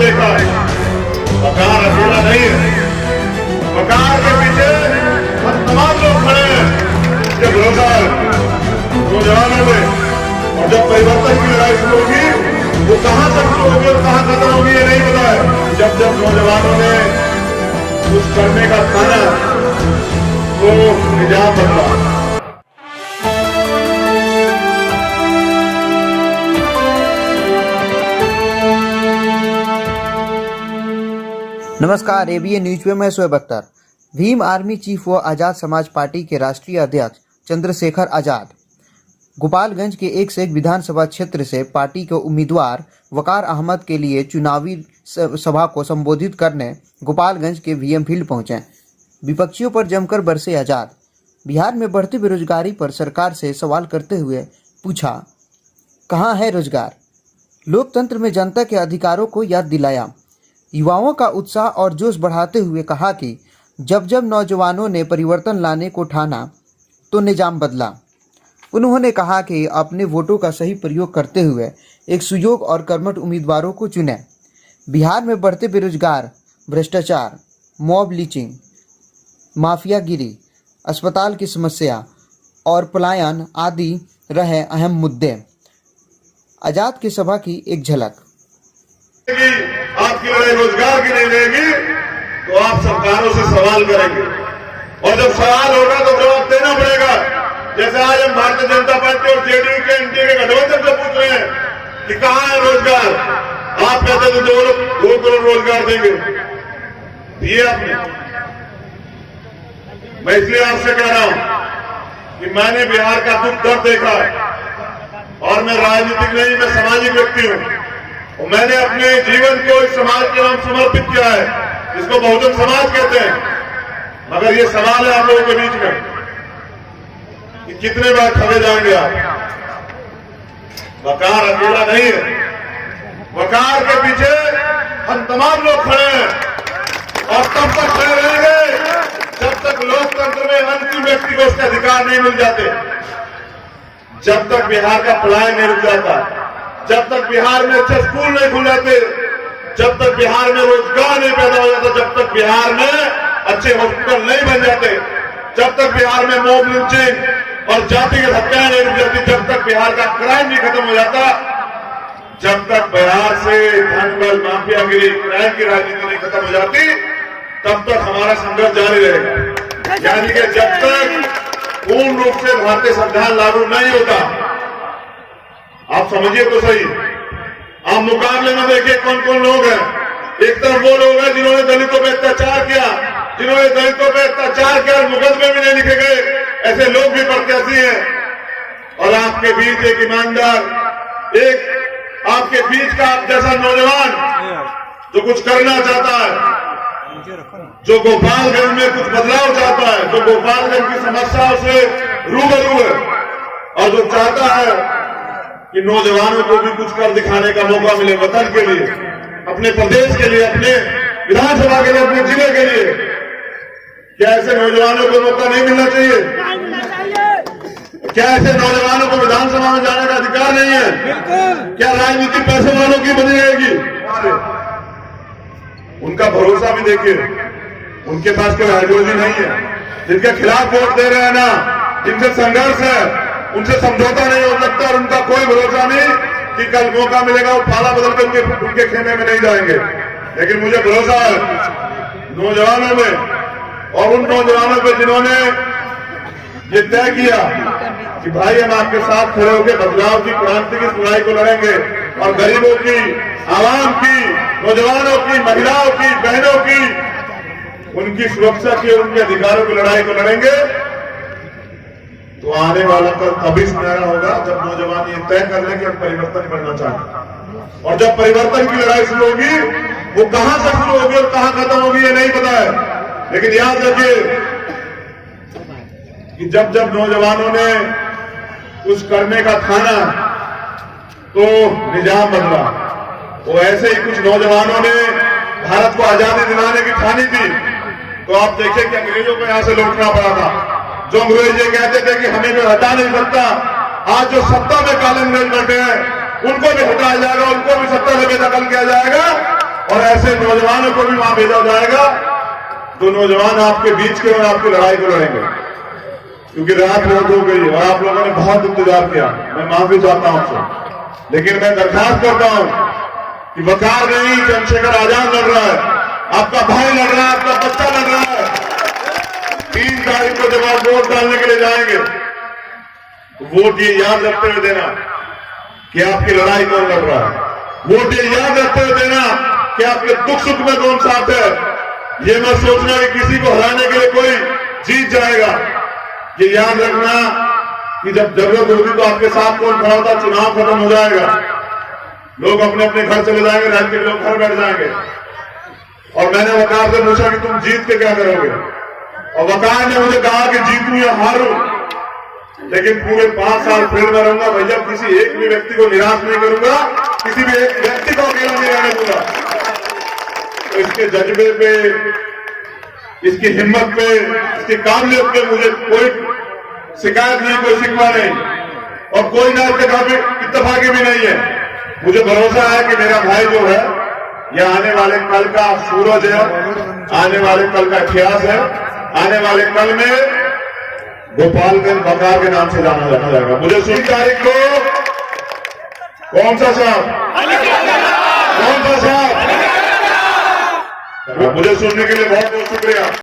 देखा है। वकार अकेला नहीं है, वकार के पीछे हम तमाम लोग खड़े हैं। जब भरोसा नौजवानों में, और जब परिवर्तन की लड़ाई शुरू होगी वो कहां तक शुरू होगी और कहां खत्म होगी ये नहीं पता है। जब जब नौजवानों ने कुछ करने का ठाना तो निजाम बदला। नमस्कार, एबीएन न्यूज में मैं शोएब अख्तर। भीम आर्मी चीफ व आज़ाद समाज पार्टी के राष्ट्रीय अध्यक्ष चंद्रशेखर आज़ाद गोपालगंज के एक से एक विधानसभा क्षेत्र से पार्टी के उम्मीदवार वकार अहमद के लिए चुनावी सभा को संबोधित करने गोपालगंज के वीएम फील्ड पहुंचे। विपक्षियों पर जमकर बरसे आज़ाद। बिहार में बढ़ती बेरोजगारी पर सरकार से सवाल करते हुए पूछा, कहाँ है रोजगार? लोकतंत्र में जनता के अधिकारों को याद दिलाया। युवाओं का उत्साह और जोश बढ़ाते हुए कहा कि जब जब नौजवानों ने परिवर्तन लाने को ठाना तो निजाम बदला। उन्होंने कहा कि अपने वोटों का सही प्रयोग करते हुए एक सुयोग्य और कर्मठ उम्मीदवारों को चुने। बिहार में बढ़ते बेरोजगार, भ्रष्टाचार, मॉब लिंचिंग, माफियागिरी, अस्पताल की समस्या और पलायन आदि रहे अहम मुद्दे। आज़ाद की सभा की एक झलक। आपकी लड़ाई रोजगार की नहीं रहेगी तो आप सरकारों से सवाल करेंगे, और जब सवाल होगा तो जवाब देना पड़ेगा। जैसे आज हम भारतीय जनता पार्टी और जेडीयू के एनडीए के गठबंधन से पूछ रहे हैं कि कहां है रोजगार, आप कहते थे 2 करोड़ रोजगार देंगे, दिए आपने? मैं इसलिए आपसे कह रहा हूं कि मैंने बिहार का दुख दर्द देखा है, और मैं राजनीतिक नहीं, मैं सामाजिक व्यक्ति हूं। और मैंने अपने जीवन को इस समाज के नाम समर्पित किया है, जिसको बहुजन समाज कहते हैं। मगर ये सवाल है आप लोगों के बीच में कि कितने बार ठगे जाएंगे आप? वकार अकेला नहीं है, वकार के पीछे हम तमाम लोग खड़े हैं, और तब तक खड़े रहेंगे जब तक लोकतंत्र में अंतिम व्यक्ति को उसके अधिकार नहीं मिल जाते, जब तक बिहार का पलायन नहीं रुक जाता, जब तक बिहार में अच्छे स्कूल नहीं खुल जाते, जब तक बिहार में रोजगार नहीं पैदा हो जाता, जब तक बिहार में अच्छे हॉस्पिटल नहीं बन जाते, जब तक बिहार में मॉब लिंचिंग और जातिगत हत्याएं नहीं रुक जाती, जब तक बिहार का क्राइम नहीं खत्म हो जाता, जब तक बिहार से धनबल, माफियागिरी, क्राइम की राजनीति नहीं खत्म हो जाती, तब तक हमारा संघर्ष जारी रहेगा। यानी कि जब तक पूर्ण रूप से भारतीय संविधान लागू नहीं होता, आप समझिए तो सही। आप मुकाबले में देखिए कौन कौन लोग हैं। एक तरफ वो लोग हैं जिन्होंने दलितों पे अत्याचार किया, जिन्होंने दलितों पे अत्याचार किया और मुकदमे भी नहीं लिखे गए, ऐसे लोग भी प्रत्याशी हैं। और आपके बीच एक ईमानदार, एक आपके बीच का आप जैसा नौजवान जो कुछ करना चाहता है, जो गोपालगंज में कुछ बदलाव चाहता है, जो गोपालगंज की समस्याओं से रूबरू है, और जो चाहता है कि नौजवानों को भी कुछ कर दिखाने का मौका मिले, वतन के लिए, अपने प्रदेश के लिए, अपने विधानसभा के लिए, अपने जिले के लिए। क्या ऐसे नौजवानों को मौका नहीं मिलना चाहिए? क्या ऐसे नौजवानों को विधानसभा में जाने का अधिकार नहीं है? क्या राजनीति पैसे वालों की बनी रहेगी? उनका भरोसा भी देखिए, उनके पास कोई आइडियोलॉजी नहीं है। जिनके खिलाफ वोट दे रहे हैं ना, जिनसे संघर्ष है, उनसे समझौता नहीं हो सकता, और उनका कोई भरोसा नहीं कि कल मौका मिलेगा वो फाला बदल के उनके खेमे में नहीं जाएंगे। लेकिन मुझे भरोसा है नौजवानों में, और उन नौजवानों पे जिन्होंने ये तय किया कि भाई हम आपके साथ खड़े होकर बदलाव की, क्रांति की लड़ाई को लड़ेंगे, और गरीबों की, आवाम की, नौजवानों की, महिलाओं की, बहनों की, उनकी सुरक्षा की और उनके अधिकारों की लड़ाई को लड़ेंगे। तो आने वाला कल तभी सुनहरा होगा जब नौजवान ये तय कर ले कि हम परिवर्तन करना चाहते। और जब परिवर्तन की लड़ाई शुरू होगी वो कहां से शुरू होगी और कहां खत्म होगी ये नहीं पता है। लेकिन याद रखिए कि जब जब नौजवानों ने कुछ करने का ठाना तो निजाम बदला। वो ऐसे ही कुछ नौजवानों ने भारत को आजादी दिलाने की ठानी थी, तो आप देखिए कि अंग्रेजों को यहां से लौटना पड़ा था। जो अंग्रेज ये कहते थे कि हमें कोई हटा नहीं सकता, आज जो सत्ता में काले अंग्रेज बैठे हैं उनको भी हटाया जाएगा, उनको भी सत्ता से बेदखल किया जाएगा। और ऐसे नौजवानों को भी वहां भेजा जाएगा तो नौजवान आपके बीच के और आपकी लड़ाई को लड़ेंगे, क्योंकि रात बहुत हो गई और आप लोगों ने बहुत इंतजार किया। मैं माफी चाहता हूं आपसे, लेकिन मैं दरखास्त करता हूं कि वकार नहीं, चंद्रशेखर आजाद लड़ रहा है, आपका भाई लड़ रहा है, आपका बच्चा लड़ रहा है। 3 तारीख को जब आप वोट डालने के लिए जाएंगे तो वोट ये याद रखते हुए देना कि आपकी लड़ाई कौन लड़ रहा है। वोट ये याद रखते हुए देना कि आपके दुख सुख में कौन साथ है। ये मत सोचना कि किसी को हराने के लिए कोई जीत जाएगा। ये याद रखना कि जब जरूरत होगी तो आपके साथ कौन खड़ा होता, चुनाव खत्म हो जाएगा, लोग अपने अपने घर चले जाएंगे, राज्य के लोग घर बैठ जाएंगे। और मैंने वकार से पूछा कि तुम जीत के क्या करोगे, और वकार ने मुझे कहा कि जीतूं या हारूं, लेकिन पूरे 5 साल फील्ड में रहूंगा भैया, किसी एक भी व्यक्ति को निराश नहीं करूंगा, किसी भी एक व्यक्ति को अकेला नहीं रहने दूंगा। तो इसके जज्बे पे, इसकी हिम्मत पे, इसकी काबिलियत पे मुझे कोई शिकायत नहीं, कोई शिकवा नहीं, और कोई ना इत्तेफाकी भी नहीं है। मुझे भरोसा है कि मेरा भाई जो है यह आने वाले कल का सूरज है, आने वाले कल का इतिहास है। आने वाले कल में गोपालगंज वकार के नाम से जाना जाएगा। मुझे 3 तारीख को कौन सा साहब, कौन सा साहब, मुझे सुनने के लिए बहुत बहुत शुक्रिया।